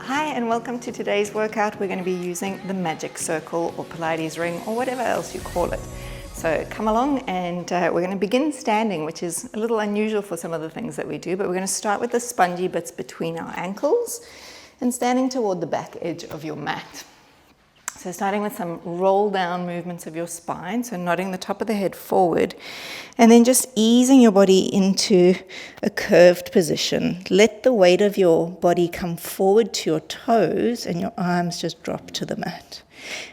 Hi and welcome to today's workout. We're going to be using the magic circle or Pilates ring or whatever else you call it. So come along and we're going to begin standing, which is a little unusual for some of the things that we do, but we're going to start with the spongy bits between our ankles and standing toward the back edge of your mat. So starting with some roll down movements of your spine, so nodding the top of the head forward, and then just easing your body into a curved position. Let the weight of your body come forward to your toes and your arms just drop to the mat.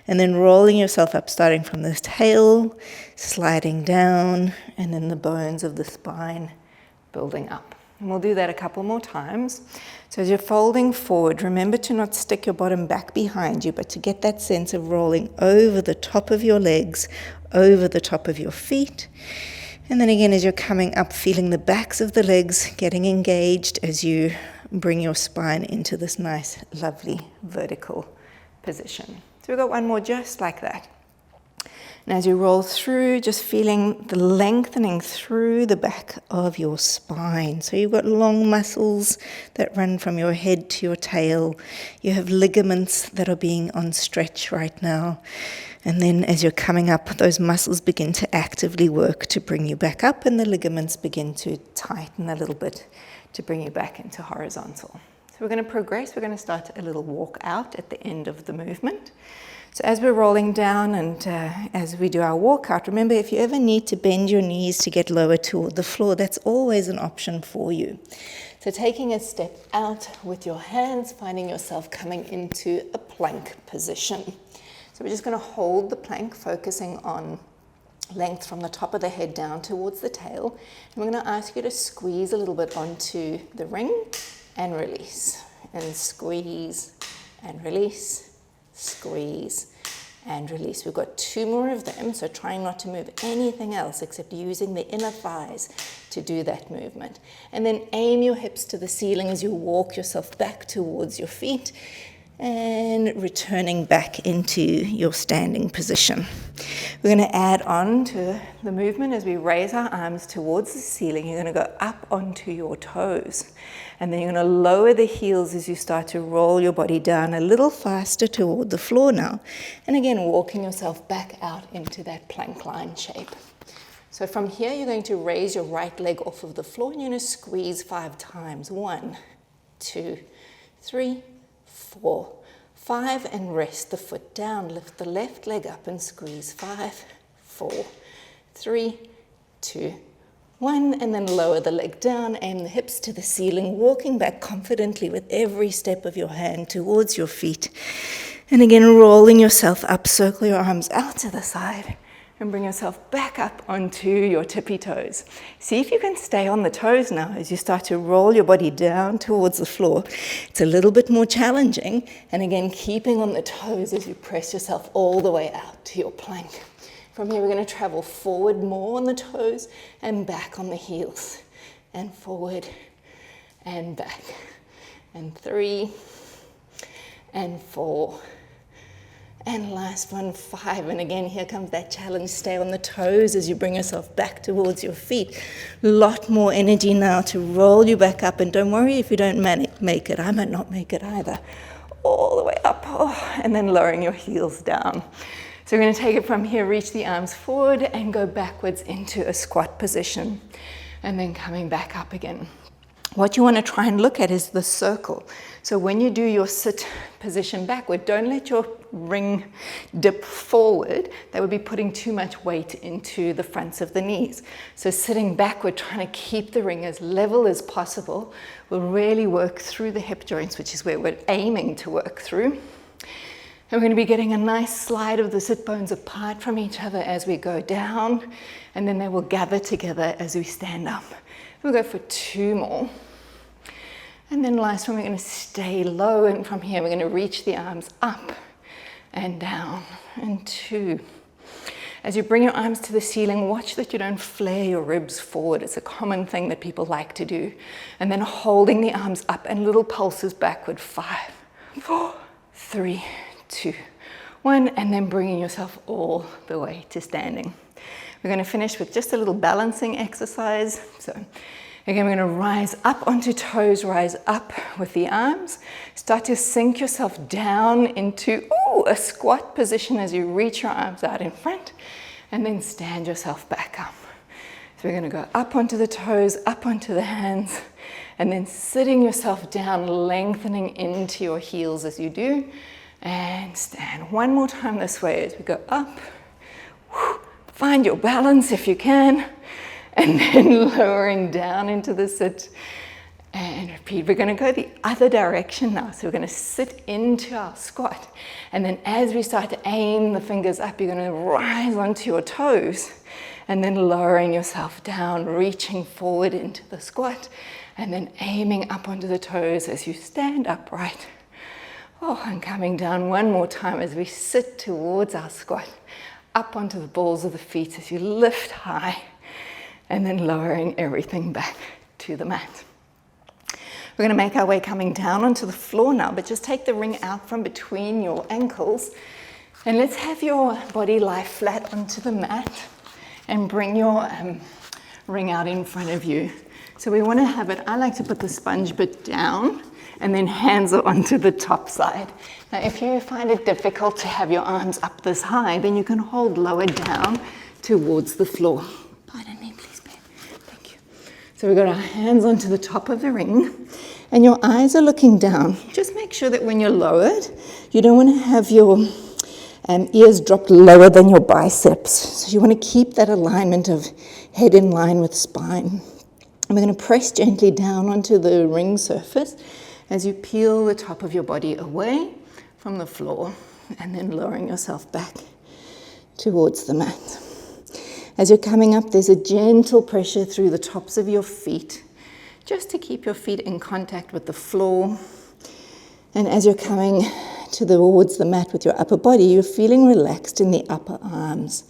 And then rolling yourself up, starting from the tail, sliding down, and then the bones of the spine building up. And we'll do that a couple more times. So as you're folding forward, remember to not stick your bottom back behind you, but to get that sense of rolling over the top of your legs, over the top of your feet. And then again, as you're coming up, feeling the backs of the legs getting engaged as you bring your spine into this nice, lovely vertical position. So we've got one more just like that. And as you roll through, just feeling the lengthening through the back of your spine. So you've got long muscles that run from your head to your tail. You have ligaments that are being on stretch right now. And then as you're coming up, those muscles begin to actively work to bring you back up, and the ligaments begin to tighten a little bit to bring you back into horizontal. So we're going to progress. We're going to start a little walk out at the end of the movement. So as we're rolling down and as we do our walkout, remember if you ever need to bend your knees to get lower toward the floor, that's always an option for you. So taking a step out with your hands, finding yourself coming into a plank position. So we're just going to hold the plank, focusing on length from the top of the head down towards the tail. And we're going to ask you to squeeze a little bit onto the ring and release. And squeeze and release. Squeeze and release. We've got two more of them, so trying not to move anything else except using the inner thighs to do that movement. And then aim your hips to the ceiling as you walk yourself back towards your feet and returning back into your standing position. We're going to add on to the movement as we raise our arms towards the ceiling. You're going to go up onto your toes. And then you're going to lower the heels as you start to roll your body down a little faster toward the floor now. And again, walking yourself back out into that plank line shape. So from here, you're going to raise your right leg off of the floor and you're going to squeeze 5 times. 1, 2, 3, 4, 5, and rest the foot down. Lift the left leg up and squeeze 5, 4, 3, 2, 1, and then lower the leg down, aim the hips to the ceiling, walking back confidently with every step of your hand towards your feet. And again, rolling yourself up, circle your arms out to the side, and bring yourself back up onto your tippy toes. See if you can stay on the toes now as you start to roll your body down towards the floor. It's a little bit more challenging, and again, keeping on the toes as you press yourself all the way out to your plank. From here, we're going to travel forward more on the toes and back on the heels. And forward and back. And 3 and 4. And last one, 5. And again, here comes that challenge. Stay on the toes as you bring yourself back towards your feet. A lot more energy now to roll you back up. And don't worry if you don't make it. I might not make it either. All the way up. Oh, and then lowering your heels down. So we're going to take it from here, reach the arms forward and go backwards into a squat position. And then coming back up again. What you want to try and look at is the circle. So when you do your sit position backward, don't let your ring dip forward. That would be putting too much weight into the fronts of the knees. So sitting backward, trying to keep the ring as level as possible, will really work through the hip joints, which is where we're aiming to work through. And we're going to be getting a nice slide of the sit bones apart from each other as we go down, and then they will gather together as we stand up. We'll go for 2 more. And then last one, we're going to stay low, and from here we're going to reach the arms up and down, and 2. As you bring your arms to the ceiling, watch that you don't flare your ribs forward. It's a common thing that people like to do. And then holding the arms up and little pulses backward. 5, 4, 3, 2, 1, and then bringing yourself all the way to standing. We're going to finish with just a little balancing exercise. So Again, we're going to rise up onto toes, rise up with the arms. Start to sink yourself down into a squat position as you reach your arms out in front, and then stand yourself back up. So we're going to go up onto the toes, up onto the hands, and then sitting yourself down, lengthening into your heels as you do, and stand. One more time this way as we go up. Find your balance if you can. And then lowering down into the sit and repeat. We're going to go the other direction now. So we're going to sit into our squat. And then as we start to aim the fingers up, you're going to rise onto your toes. And then lowering yourself down, reaching forward into the squat. And then aiming up onto the toes as you stand upright. And coming down one more time as we sit towards our squat. Up onto the balls of the feet as you lift high. And then lowering everything back to the mat. We're going to make our way coming down onto the floor now, but just take the ring out from between your ankles. And let's have your body lie flat onto the mat and bring your ring out in front of you. So we want to have it, I like to put the sponge bit down and then hands are onto the top side. Now if you find it difficult to have your arms up this high, then you can hold lower down towards the floor. Pardon me, please, babe. Thank you. So we've got our hands onto the top of the ring and your eyes are looking down. Just make sure that when you're lowered, you don't want to have your ears dropped lower than your biceps. So you want to keep that alignment of head in line with spine. And we're going to press gently down onto the ring surface as you peel the top of your body away from the floor and then lowering yourself back towards the mat. As you're coming up, there's a gentle pressure through the tops of your feet, just to keep your feet in contact with the floor. And as you're coming towards the mat with your upper body, you're feeling relaxed in the upper arms.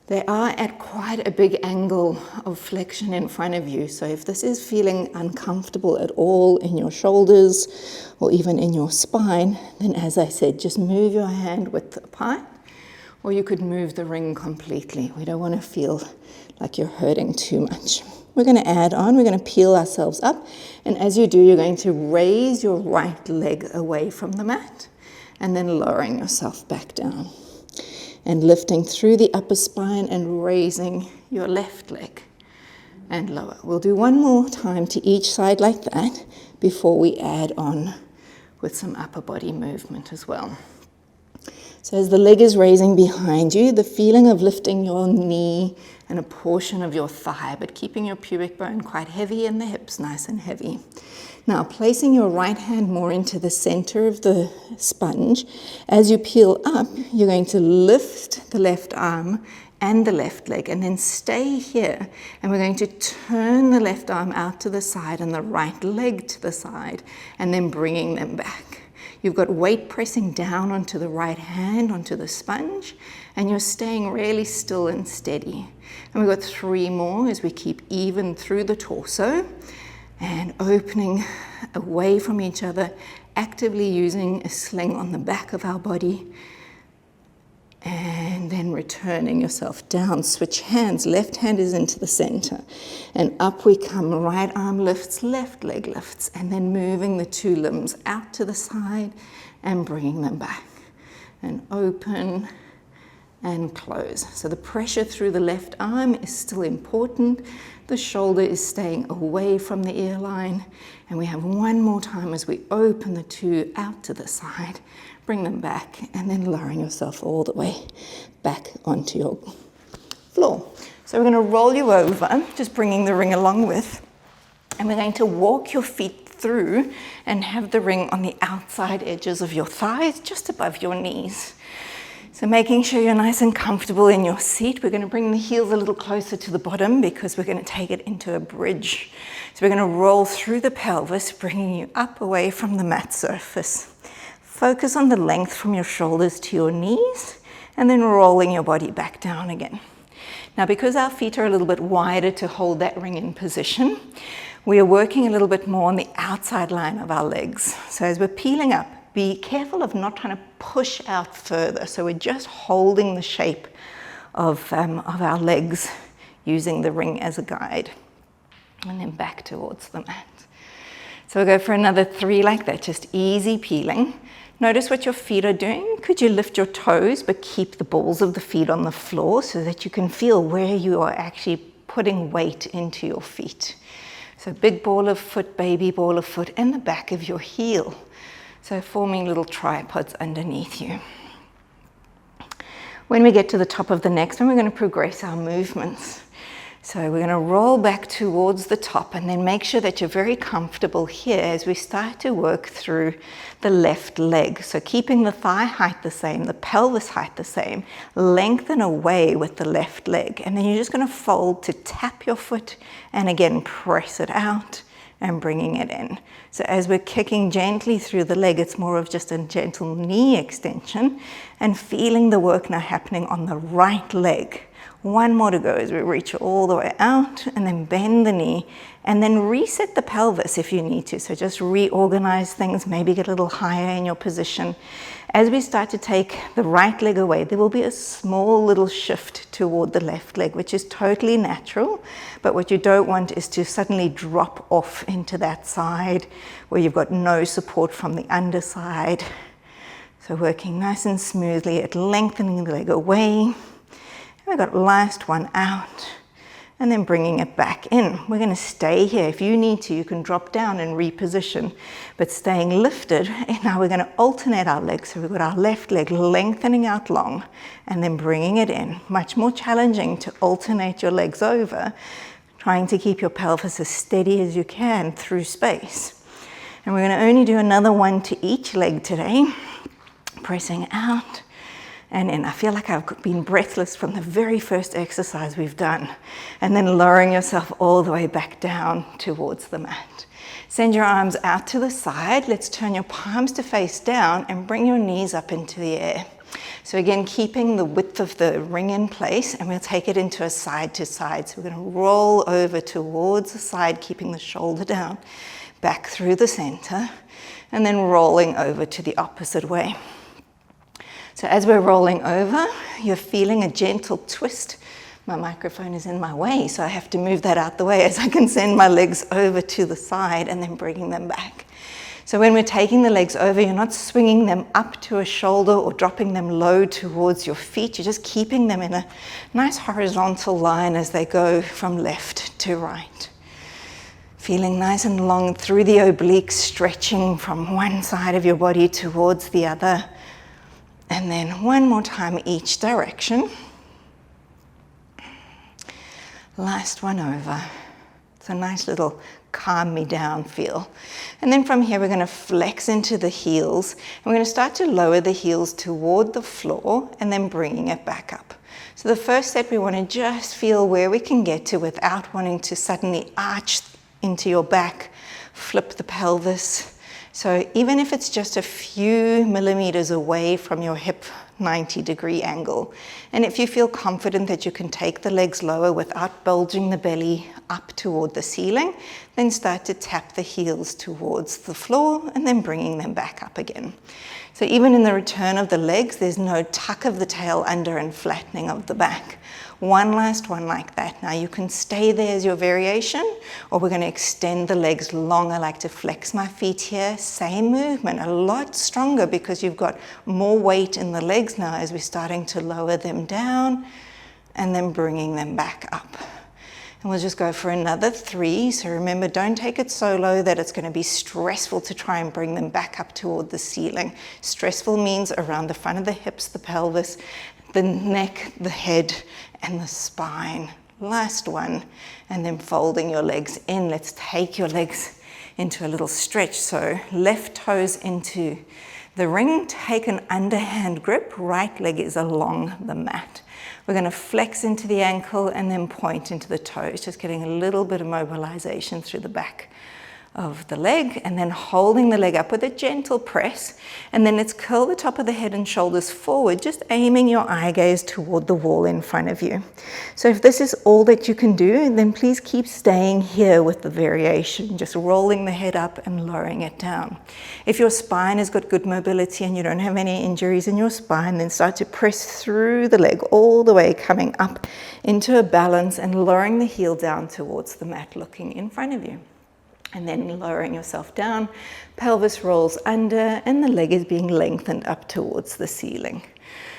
They are at quite a big angle of flexion in front of you. So if this is feeling uncomfortable at all in your shoulders or even in your spine, then as I said, just move your hand width apart. Or you could move the ring completely. We don't want to feel like you're hurting too much. We're going to add on, we're going to peel ourselves up. And as you do, you're going to raise your right leg away from the mat and then lowering yourself back down. And lifting through the upper spine and raising your left leg and lower. We'll do one more time to each side like that before we add on with some upper body movement as well. So as the leg is raising behind you, the feeling of lifting your knee and a portion of your thigh, but keeping your pubic bone quite heavy and the hips nice and heavy. Now, placing your right hand more into the center of the sponge, as you peel up, you're going to lift the left arm and the left leg and then stay here. And we're going to turn the left arm out to the side and the right leg to the side and then bringing them back. You've got weight pressing down onto the right hand, onto the sponge, and you're staying really still and steady. And we've got 3 more as we keep even through the torso and opening away from each other, actively using a sling on the back of our body. And then returning yourself down. Switch hands. Left hand is into the center. And up we come. Right arm lifts, left leg lifts. And then moving the 2 limbs out to the side and bringing them back. And open and close. So the pressure through the left arm is still important. The shoulder is staying away from the ear line. And we have one more time as we open the 2 out to the side. Bring them back and then lowering yourself all the way back onto your floor. So we're going to roll you over, just bringing the ring along with, and we're going to walk your feet through and have the ring on the outside edges of your thighs, just above your knees. So making sure you're nice and comfortable in your seat. We're going to bring the heels a little closer to the bottom because we're going to take it into a bridge. So we're going to roll through the pelvis, bringing you up away from the mat surface. Focus on the length from your shoulders to your knees and then rolling your body back down again. Now, because our feet are a little bit wider to hold that ring in position, we are working a little bit more on the outside line of our legs. So as we're peeling up, be careful of not trying to push out further. So we're just holding the shape of our legs using the ring as a guide. and then back towards the mat. So we'll go for another 3 like that, just easy peeling. Notice what your feet are doing. Could you lift your toes but keep the balls of the feet on the floor so that you can feel where you are actually putting weight into your feet. So big ball of foot, baby ball of foot, and the back of your heel. So forming little tripods underneath you. When we get to the top of the next one, we're going to progress our movements. So we're going to roll back towards the top and then make sure that you're very comfortable here as we start to work through the left leg. So keeping the thigh height the same, the pelvis height the same, lengthen away with the left leg. And then you're just going to fold to tap your foot and again press it out and bringing it in. So as we're kicking gently through the leg, it's more of just a gentle knee extension and feeling the work now happening on the right leg. 1 more to go as we reach all the way out and then bend the knee and then reset the pelvis if you need to. So just reorganize things, maybe get a little higher in your position. As we start to take the right leg away, there will be a small little shift toward the left leg, which is totally natural. But what you don't want is to suddenly drop off into that side where you've got no support from the underside. So working nice and smoothly at lengthening the leg away. We've got last one out and then bringing it back in. We're going to stay here. If you need to, you can drop down and reposition, but staying lifted. And now we're going to alternate our legs. So we've got our left leg lengthening out long and then bringing it in. Much more challenging to alternate your legs over, trying to keep your pelvis as steady as you can through space. And we're going to only do another 1 to each leg today. Pressing out. And in. I feel like I've been breathless from the very first exercise we've done. And then lowering yourself all the way back down towards the mat. Send your arms out to the side. Let's turn your palms to face down and bring your knees up into the air. So again, keeping the width of the ring in place, and we'll take it into a side to side. So we're going to roll over towards the side, keeping the shoulder down, back through the center, and then rolling over to the opposite way. So as we're rolling over, you're feeling a gentle twist. My microphone is in my way, so I have to move that out the way as I can send my legs over to the side and then bringing them back. So when we're taking the legs over, you're not swinging them up to a shoulder or dropping them low towards your feet. You're just keeping them in a nice horizontal line as they go from left to right. Feeling nice and long through the obliques, stretching from one side of your body towards the other. And then 1 more time each direction. Last one over. It's a nice little calm me down feel. And then from here we're going to flex into the heels. And we're going to start to lower the heels toward the floor and then bringing it back up. So the first set we want to just feel where we can get to without wanting to suddenly arch into your back, flip the pelvis. So even if it's just a few millimeters away from your hip 90-degree angle, and if you feel confident that you can take the legs lower without bulging the belly up toward the ceiling, then start to tap the heels towards the floor and then bringing them back up again. So even in the return of the legs, there's no tuck of the tail under and flattening of the back. One last one like that. Now you can stay there as your variation, or we're going to extend the legs long. I like to flex my feet here. Same movement, a lot stronger because you've got more weight in the legs now as we're starting to lower them down and then bringing them back up. And we'll just go for another 3. So remember, don't take it so low that it's going to be stressful to try and bring them back up toward the ceiling. Stressful means around the front of the hips, the pelvis, the neck, the head, and the spine. Last one, and then folding your legs in. Let's take your legs into a little stretch. So left toes into the ring, take an underhand grip, right leg is along the mat. We're going to flex into the ankle and then point into the toes, just getting a little bit of mobilization through the back of the leg, and then holding the leg up with a gentle press. And then let's curl the top of the head and shoulders forward, just aiming your eye gaze toward the wall in front of you. So if this is all that you can do, then please keep staying here with the variation, just rolling the head up and lowering it down. If your spine has got good mobility and you don't have any injuries in your spine, then start to press through the leg all the way, coming up into a balance and lowering the heel down towards the mat, looking in front of you. And then lowering yourself down, pelvis rolls under, and the leg is being lengthened up towards the ceiling.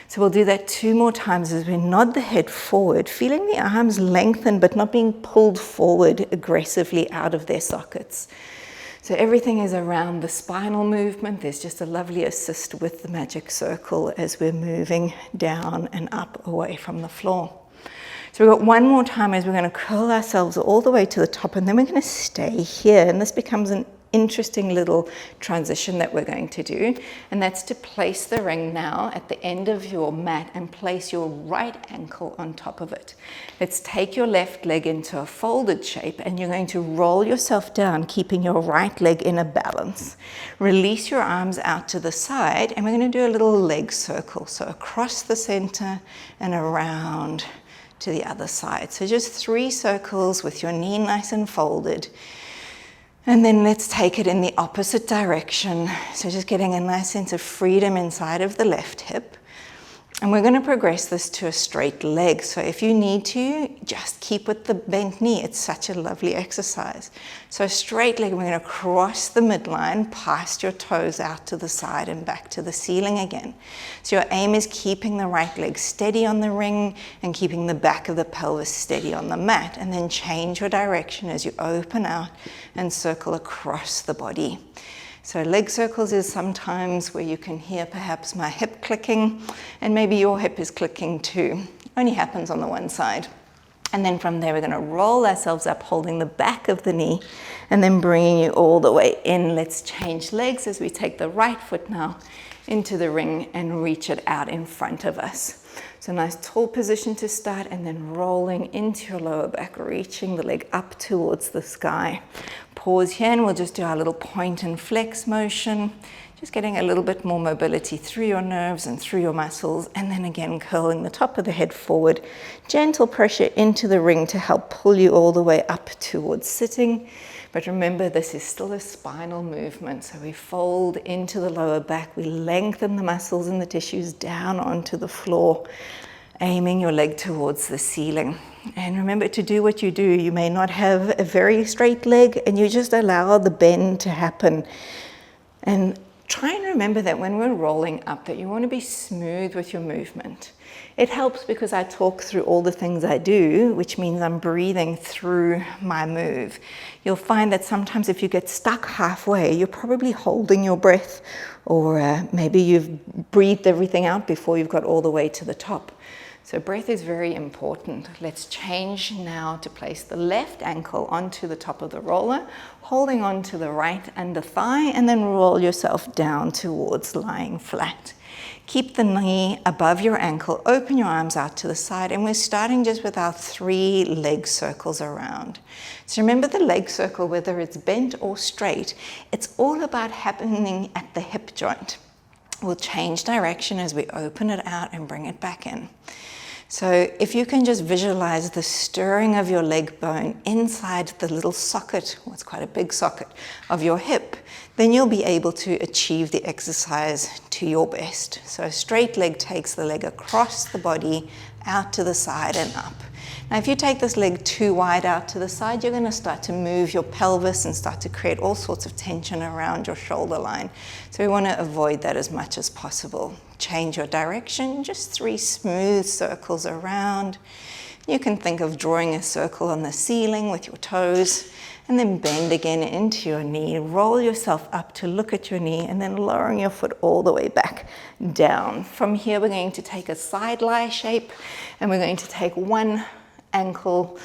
So we'll do that 2 more times as we nod the head forward, feeling the arms lengthen but not being pulled forward aggressively out of their sockets. So everything is around the spinal movement. There's just a lovely assist with the magic circle as we're moving down and up away from the floor. So we've got 1 more time as we're going to curl ourselves all the way to the top, and then we're going to stay here. And this becomes an interesting little transition that we're going to do. And that's to place the ring now at the end of your mat and place your right ankle on top of it. Let's take your left leg into a folded shape, and you're going to roll yourself down, keeping your right leg in a balance. Release your arms out to the side, and we're going to do a little leg circle. So across the center and around to the other side. So just 3 circles with your knee nice and folded. And then let's take it in the opposite direction. So just getting a nice sense of freedom inside of the left hip. And we're going to progress this to a straight leg. So if you need to, just keep with the bent knee. It's such a lovely exercise. So a straight leg, we're going to cross the midline, past your toes out to the side and back to the ceiling again. So your aim is keeping the right leg steady on the ring and keeping the back of the pelvis steady on the mat. And then change your direction as you open out and circle across the body. So leg circles is sometimes where you can hear perhaps my hip clicking, and maybe your hip is clicking too. Only happens on the one side. And then from there, we're going to roll ourselves up, holding the back of the knee, and then bringing you all the way in. Let's change legs as we take the right foot now into the ring and reach it out in front of us. So nice tall position to start, and then rolling into your lower back, reaching the leg up towards the sky. Pause here, and we'll just do our little point and flex motion, just getting a little bit more mobility through your nerves and through your muscles, and then again curling the top of the head forward. Gentle pressure into the ring to help pull you all the way up towards sitting. But remember, this is still a spinal movement. So we fold into the lower back, we lengthen the muscles and the tissues down onto the floor, aiming your leg towards the ceiling. And remember, to do what you do, you may not have a very straight leg, and you just allow the bend to happen. And try and remember that when we're rolling up, that you want to be smooth with your movement. It helps because I talk through all the things I do, which means I'm breathing through my move. You'll find that sometimes if you get stuck halfway, you're probably holding your breath, or maybe you've breathed everything out before you've got all the way to the top. So breath is very important. Let's change now to place the left ankle onto the top of the roller, holding on to the right under thigh, and then roll yourself down towards lying flat. Keep the knee above your ankle, open your arms out to the side, and we're starting just with our 3 leg circles around. So remember, the leg circle, whether it's bent or straight, it's all about happening at the hip joint. We'll change direction as we open it out and bring it back in. So if you can just visualize the stirring of your leg bone inside the little socket, well, it's quite a big socket, of your hip, then you'll be able to achieve the exercise to your best. So a straight leg takes the leg across the body, out to the side and up. Now, if you take this leg too wide out to the side, you're going to start to move your pelvis and start to create all sorts of tension around your shoulder line. So we want to avoid that as much as possible. Change your direction, just 3 smooth circles around. You can think of drawing a circle on the ceiling with your toes, and then bend again into your knee. Roll yourself up to look at your knee, and then lowering your foot all the way back down. From here, we're going to take a side lie shape, and we're going to take one ankle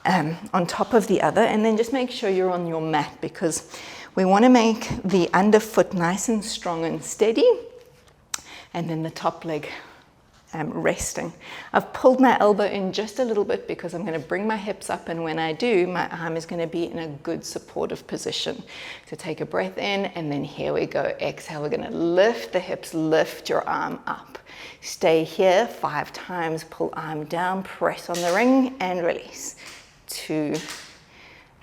on top of the other, and then just make sure you're on your mat, because we want to make the underfoot nice and strong and steady, and then the top leg resting. I've pulled my elbow in just a little bit because I'm going to bring my hips up, and when I do, my arm is going to be in a good supportive position. So take a breath in, and then here we go. Exhale, we're going to lift the hips, lift your arm up. Stay here 5 times, pull arm down, press on the ring, and release. 2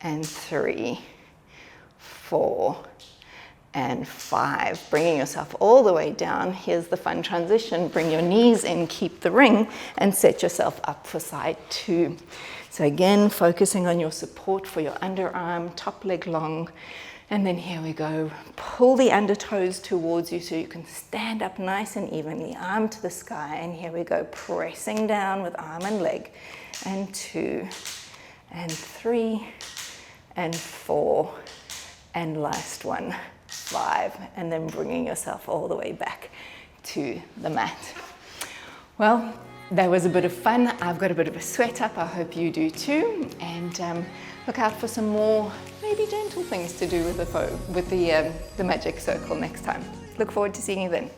and 3, 4, and 5. Bringing yourself all the way down. Here's the fun transition. Bring your knees in, keep the ring, and set yourself up for side 2. So again, focusing on your support for your underarm, top leg long. And then here we go. Pull the undertoes towards you so you can stand up nice and evenly, arm to the sky. And here we go, pressing down with arm and leg. And 2, and 3, and 4, and last one. 5, and then bringing yourself all the way back to the mat. Well, that was a bit of fun. I've got a bit of a sweat up. I hope you do too. And look out for some more maybe gentle things to do with the magic circle next time. Look forward to seeing you then.